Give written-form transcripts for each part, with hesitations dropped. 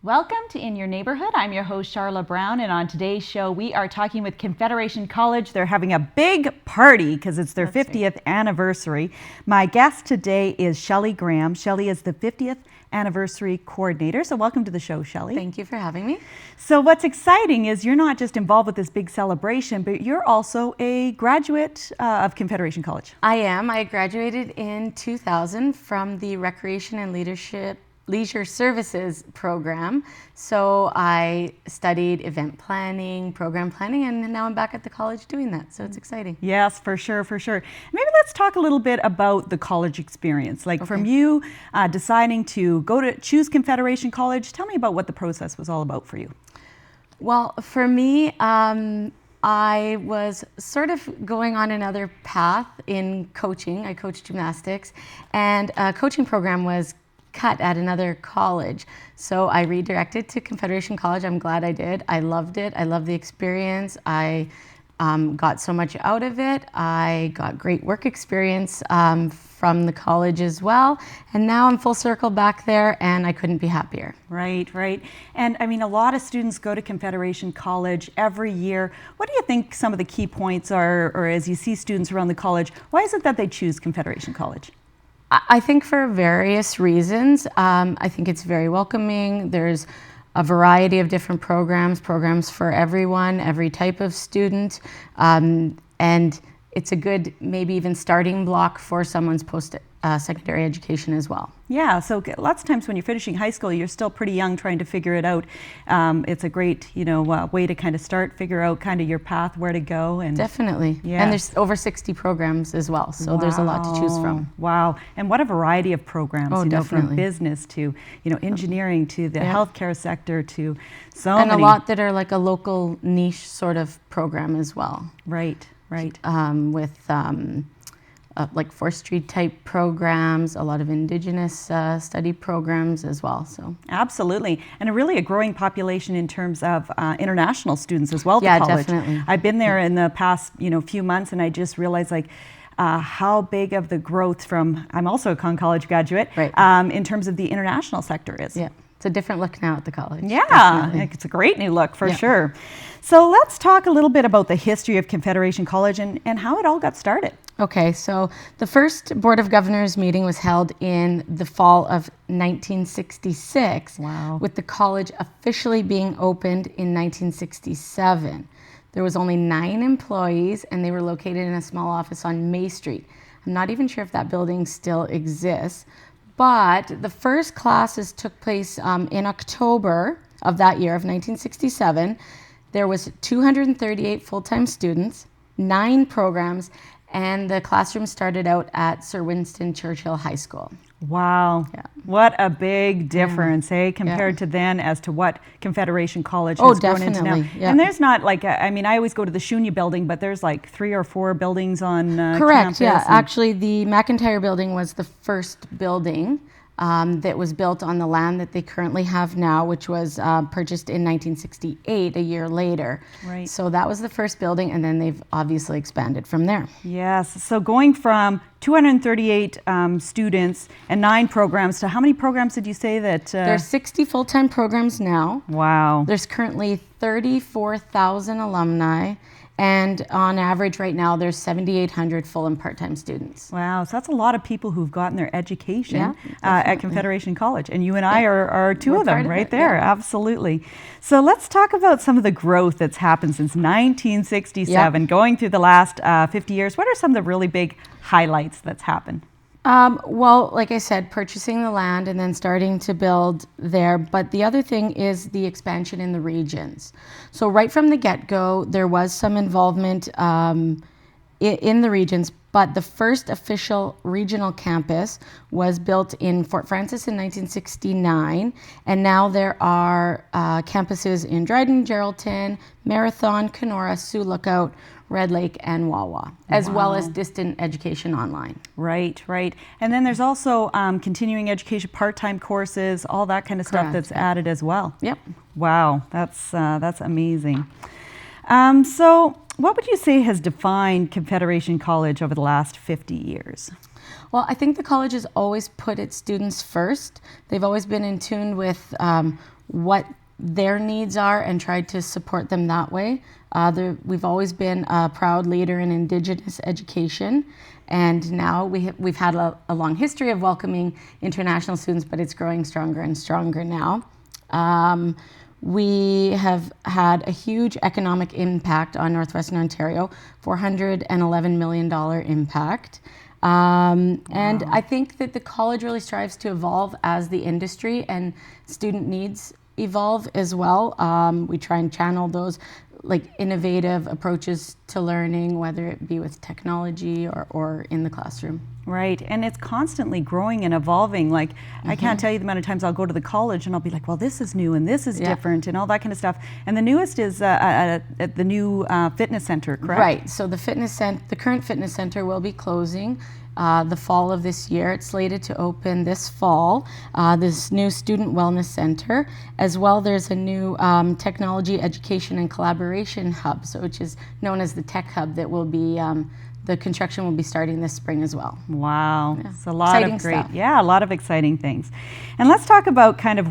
Welcome to In Your Neighborhood. I'm your host, Charla Brown, and on today's show, we are talking with Confederation College. They're having a big party because it's their 50th anniversary. My guest today is Shelley Graham. Shelley is the 50th anniversary coordinator. So welcome to the show, Shelley. Thank you for having me. So what's exciting is you're not just involved with this big celebration, but you're also a graduate of Confederation College. I am. I graduated in 2000 from the Recreation and Leisure Services program. So I studied event planning, program planning, and now I'm back at the college doing that. So it's exciting. Yes, for sure, for sure. Maybe let's talk a little bit about the college experience. Like from you deciding to choose Confederation College, tell me about what the process was all about for you. Well, for me, I was sort of going on another path in coaching. I coached gymnastics, and a coaching program was cut at another college. So I redirected to Confederation College. I'm glad I did. I loved it. I loved the experience. I got so much out of it. I got great work experience from the college as well. And now I'm full circle back there and I couldn't be happier. Right, right. And I mean, a lot of students go to Confederation College every year. What do you think some of the key points are, or as you see students around the college, why is it that they choose Confederation College? I think for various reasons. I think it's very welcoming. There's a variety of different programs for everyone, every type of student. And it's a good, maybe even starting block for someone's post-secondary education as well. Yeah, so lots of times when you're finishing high school, you're still pretty young trying to figure it out. It's a great, way to kind of figure out kind of your path, where to go. And definitely. Yeah. And there's over 60 programs as well, so there's a lot to choose from. Wow, and what a variety of programs, definitely. From business to, engineering to the healthcare sector to so many. And a lot that are like a local niche sort of program as well. Right, right. With like forestry type programs, a lot of Indigenous study programs as well. So absolutely, and a growing population in terms of international students as well. Yeah, to college. Definitely. I've been there in the past few months, and I just realized how big of the growth from. I'm also a Con College graduate. Right. In terms of the international sector is. Yeah. It's a different look now at the college. Yeah, definitely. It's a great new look for sure. So let's talk a little bit about the history of Confederation College and how it all got started. Okay, so the first Board of Governors meeting was held in the fall of 1966. Wow. With the college officially being opened in 1967. There was only 9 employees and they were located in a small office on May Street. I'm not even sure if that building still exists. But the first classes took place in October of that year of 1967. There was 238 full-time students, 9 programs, and the classroom started out at Sir Winston Churchill High School. Wow. Yeah. What a big difference, compared to then as to what Confederation College has grown into now. Yeah. And there's not I always go to the Shunya building, but there's 3 or 4 buildings on Correct, campus. yeah. Actually, the McIntyre building was the first building that was built on the land that they currently have now, which was purchased in 1968, a year later. Right. So that was the first building, and then they've obviously expanded from there. Yes. So going from 238 students and 9 programs to how many programs did you say that? There's 60 full-time programs now. Wow. There's currently 34,000 alumni. And on average right now, there's 7,800 full and part-time students. Wow, so that's a lot of people who've gotten their education at Confederation College. And you and I are 2 of them right there, yeah. Absolutely. So let's talk about some of the growth that's happened since 1967, going through the last 50 years. What are some of the really big highlights that's happened? Well, like I said, purchasing the land and then starting to build there. But the other thing is the expansion in the regions. So right from the get-go, there was some involvement in the regions, but the first official regional campus was built in Fort Frances in 1969, and now there are campuses in Dryden, Geraldton, Marathon, Kenora, Sioux Lookout, Red Lake, and Wawa, as well as distant education online. Right, right. And then there's also continuing education, part-time courses, all that kind of stuff that's added as well. Yep. Wow, that's amazing. So what would you say has defined Confederation College over the last 50 years? Well, I think the college has always put its students first. They've always been in tune with what their needs are and tried to support them that way. We've always been a proud leader in Indigenous education, and now we've had a long history of welcoming international students, but it's growing stronger and stronger now. We have had a huge economic impact on Northwestern Ontario, $411 million impact. And I think that the college really strives to evolve as the industry and student needs evolve as well. We try and channel those like innovative approaches to learning, whether it be with technology or in the classroom. Right, and it's constantly growing and evolving. Like, I can't tell you the amount of times I'll go to the college and I'll be like, well, this is new and this is different and all that kind of stuff. And the newest is at the new fitness center, correct? Right, so the current fitness center will be closing the fall of this year. It's slated to open this fall, this new student wellness center. As well, there's a new technology, education, and collaboration hub, so which is known as the Tech Hub, that will be the construction will be starting this spring as well. Wow, Yeah. it's a lot Exciting of great, stuff. yeah, a lot of exciting things. And let's talk about kind of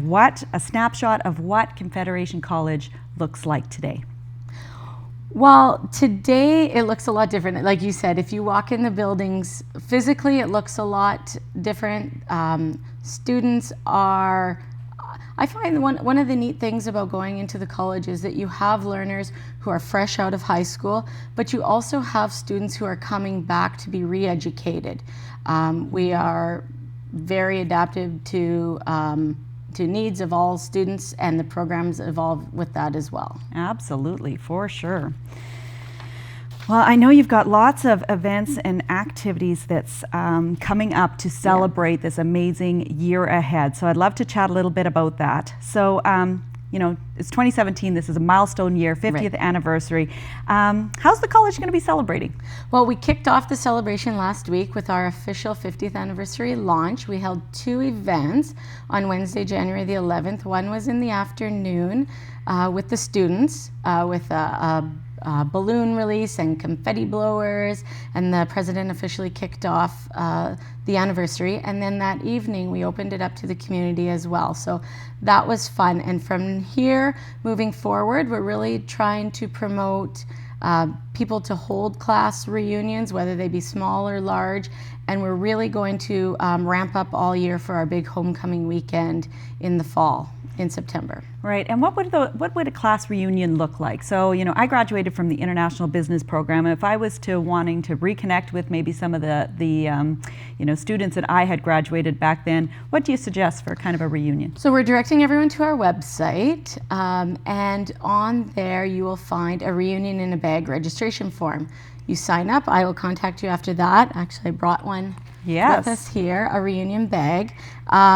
a snapshot of what Confederation College looks like today. Well, today it looks a lot different. Like you said, if you walk in the buildings, physically it looks a lot different. Students are, I find one of the neat things about going into the college is that you have learners who are fresh out of high school, but you also have students who are coming back to be re-educated. We are very adaptive to needs of all students, and the programs evolve with that as well. Absolutely, for sure. Well, I know you've got lots of events and activities that's coming up to celebrate this amazing year ahead. So I'd love to chat a little bit about that. So, you know, it's 2017. This is a milestone year, 50th anniversary. How's the college going to be celebrating? Well, we kicked off the celebration last week with our official 50th anniversary launch. We held 2 events on Wednesday, January the 11th. One was in the afternoon with the students with a balloon release and confetti blowers, and the president officially kicked off the anniversary. And then that evening we opened it up to the community as well. So that was fun. And from here moving forward, we're really trying to promote people to hold class reunions, whether they be small or large. And we're really going to ramp up all year for our big homecoming weekend in the fall, in September. Right, and what would a class reunion look like? So, you know, I graduated from the International Business Program. If I was wanting to reconnect with maybe some of the you know, students that I had graduated back then, what do you suggest for kind of a reunion? So we're directing everyone to our website, and on there you will find a reunion in a bag registration form. You sign up. I will contact you after that. Actually, I brought one with us here, a reunion bag,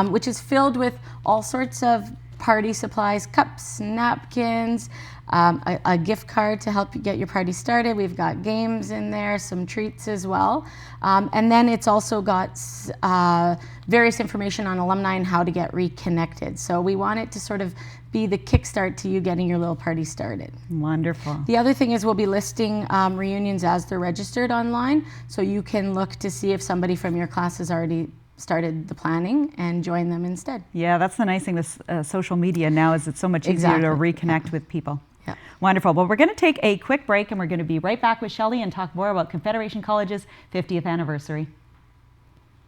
which is filled with all sorts of party supplies, cups, napkins, a gift card to help you get your party started. We've got games in there, some treats as well. And then it's also got various information on alumni and how to get reconnected. So we want it to sort of be the kickstart to you getting your little party started. Wonderful. The other thing is we'll be listing reunions as they're registered online, so you can look to see if somebody from your class has already started the planning and join them instead. Yeah, that's the nice thing with social media now, is it's so much easier to reconnect with people. Yeah. Wonderful. Well, we're going to take a quick break and we're going to be right back with Shelley and talk more about Confederation College's 50th anniversary.